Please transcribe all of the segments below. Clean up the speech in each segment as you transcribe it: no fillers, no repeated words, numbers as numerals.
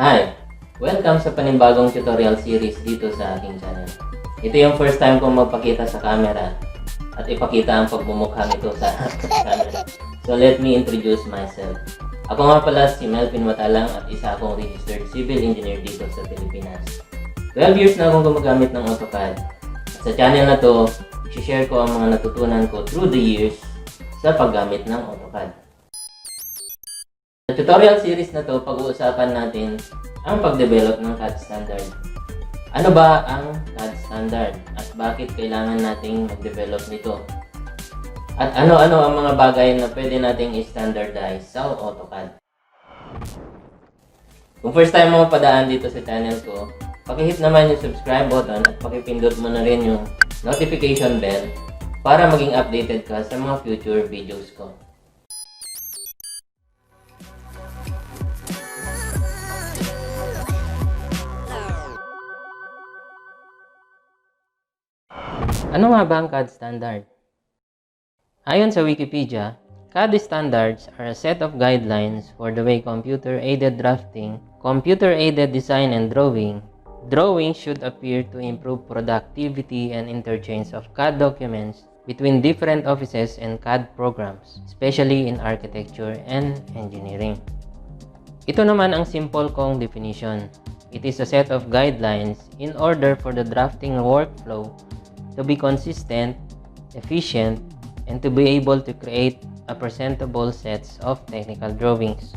Hi! Welcome sa panibagong tutorial series dito sa aking channel. Ito yung first time kong magpakita sa camera at ipakita ang pagmumukha nito sa camera. So let me introduce myself. Ako nga pala si Melvin Matalang at isa akong registered civil engineer dito sa Pilipinas. 12 years na akong gumagamit ng AutoCAD. At sa channel na to, i-share ko ang mga natutunan ko through the years sa paggamit ng AutoCAD. Sa tutorial series na to, pag-uusapan natin ang pag-develop ng CAD standard. Ano ba ang CAD standard at bakit kailangan nating mag-develop nito? At ano-ano ang mga bagay na pwede nating i-standardize sa AutoCAD. Kung first time mo padaan dito sa channel ko, pakihit naman yung subscribe button at pakipindot mo na rin yung notification bell para maging updated ka sa mga future videos ko. Ano nga ba ang CAD standard? Ayon sa Wikipedia, CAD standards are a set of guidelines for the way computer-aided drafting, computer-aided design and drawing should appear to improve productivity and interchange of CAD documents between different offices and CAD programs, especially in architecture and engineering. Ito naman ang simple kong definition. It is a set of guidelines in order for the drafting workflow to be consistent, efficient, and to be able to create a presentable sets of technical drawings.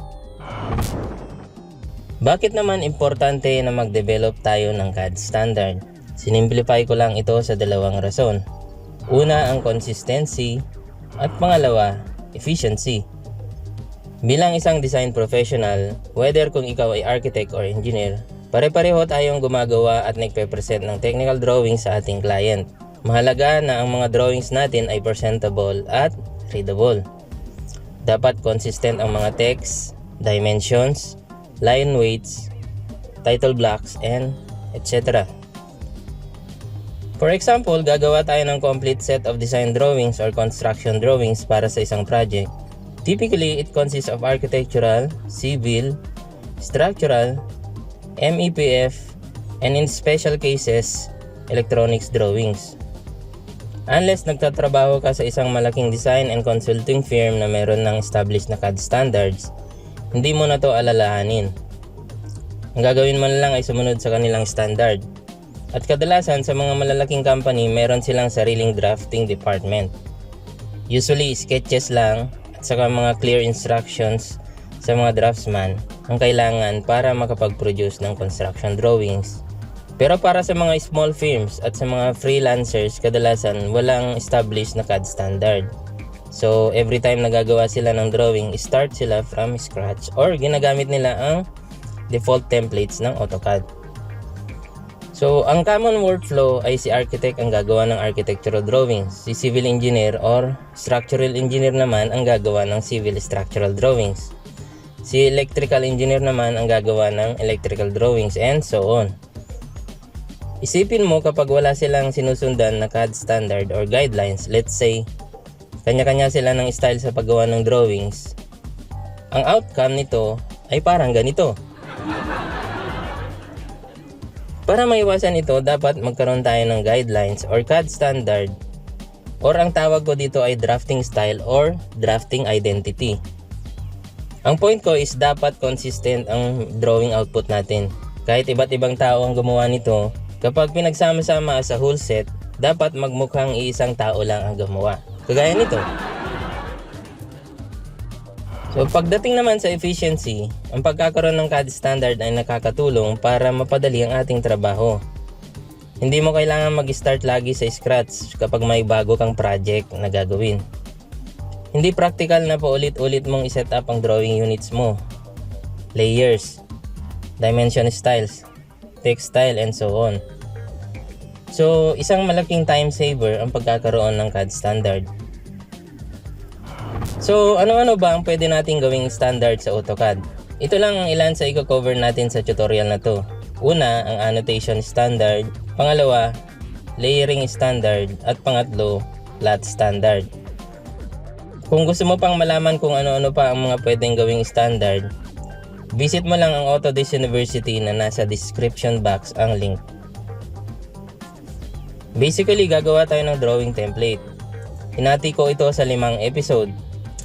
Bakit naman importante na mag-develop tayo ng CAD standard? Sinimplify ko lang ito sa dalawang rason. Una, ang consistency, at pangalawa, efficiency. Bilang isang design professional, whether kung ikaw ay architect or engineer, pare-pareho tayong gumagawa at nagpe-present ng technical drawing sa ating client. Mahalaga na ang mga drawings natin ay presentable at readable. Dapat consistent ang mga text, dimensions, line weights, title blocks, and etc. For example, gagawa tayo ng complete set of design drawings or construction drawings para sa isang project. Typically, it consists of architectural, civil, structural, MEPF, and in special cases, electronics drawings. Unless nagtatrabaho ka sa isang malaking design and consulting firm na meron ng established na CAD standards, hindi mo na to alalahanin. Ang gagawin mo na lang ay sumunod sa kanilang standard. At kadalasan sa mga malalaking company, meron silang sariling drafting department. Usually, sketches lang at saka mga clear instructions sa mga draftsman ang kailangan para makapag-produce ng construction drawings. Pero para sa mga small firms at sa mga freelancers, kadalasan walang established na CAD standard. So, every time nagagawa sila ng drawing, start sila from scratch or ginagamit nila ang default templates ng AutoCAD. So, ang common workflow ay si architect ang gagawa ng architectural drawings, si civil engineer or structural engineer naman ang gagawa ng civil structural drawings. Si electrical engineer naman ang gagawa ng electrical drawings and so on. Isipin mo kapag wala silang sinusundan na CAD standard or guidelines, let's say, kanya-kanya sila ng style sa paggawa ng drawings, ang outcome nito ay parang ganito. Para maiwasan ito, dapat magkaroon tayo ng guidelines or CAD standard or ang tawag ko dito ay drafting style or drafting identity. Ang point ko is dapat consistent ang drawing output natin. Kahit iba't ibang tao ang gumawa nito, kapag pinagsama-sama sa whole set, dapat magmukhang iisang tao lang ang gumawa. Kagaya nito. So pagdating naman sa efficiency, ang pagkakaroon ng CAD standard ay nakakatulong para mapadali ang ating trabaho. Hindi mo kailangan mag-start lagi sa scratch kapag may bago kang project na gagawin. Hindi practical na paulit-ulit mong iset up ang drawing units mo, layers, dimension styles, text style, and so on. So, isang malaking time saver ang pagkakaroon ng CAD standard. So, ano-ano ba ang pwede nating gawing standard sa AutoCAD? Ito lang ang ilan sa i-cover natin sa tutorial na to. Una, ang annotation standard. Pangalawa, layering standard. At pangatlo, lot standard. Kung gusto mo pang malaman kung ano-ano pa ang mga pwedeng gawing standard, Visit mo lang ang Autodesk University na nasa description box ang link. Basically, gagawa tayo ng drawing template. Hinati ko ito sa 5 episode.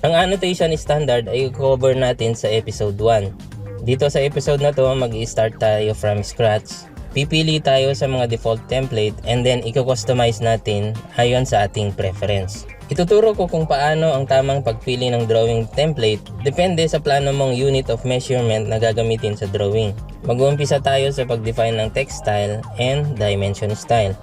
Ang annotation standard ay i-cover natin sa episode 1. Dito sa episode na to, mag-i-start tayo from scratch. Pipili tayo sa mga default template and then i-customize natin ayon sa ating preference. Ituturo ko kung paano ang tamang pagpili ng drawing template depende sa plano mong unit of measurement na gagamitin sa drawing. Mag-uumpisa tayo sa pag-define ng text style and dimension style.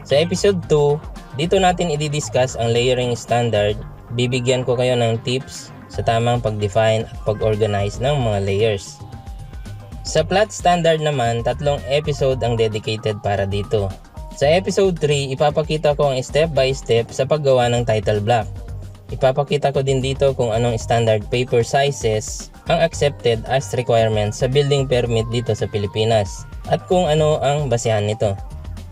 Sa episode 2, dito natin i-discuss ang layering standard. Bibigyan ko kayo ng tips sa tamang pag-define at pag-organize ng mga layers. Sa plot standard naman, 3 episode ang dedicated para dito. Sa episode 3, ipapakita ko ang step by step sa paggawa ng title block. Ipapakita ko din dito kung anong standard paper sizes ang accepted as requirement sa building permit dito sa Pilipinas at kung ano ang basehan nito.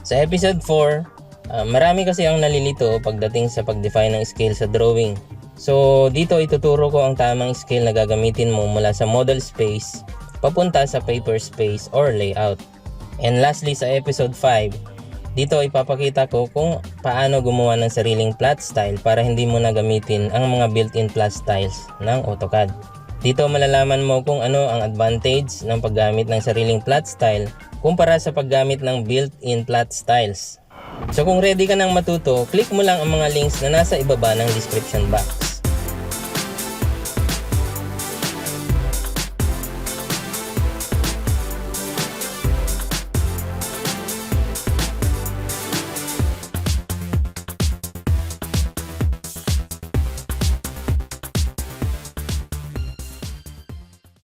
Sa episode 4, marami kasi ang nalilito pagdating sa pag-define ng scale sa drawing. So dito ituturo ko ang tamang scale na gagamitin mo mula sa model space papunta sa paper space or layout. And lastly, sa episode 5, dito ipapakita ko kung paano gumawa ng sariling plot style para hindi mo na gamitin ang mga built-in plot styles ng AutoCAD. Dito malalaman mo kung ano ang advantage ng paggamit ng sariling plot style kumpara sa paggamit ng built-in plot styles. So kung ready ka nang matuto, click mo lang ang mga links na nasa ibaba ng description box.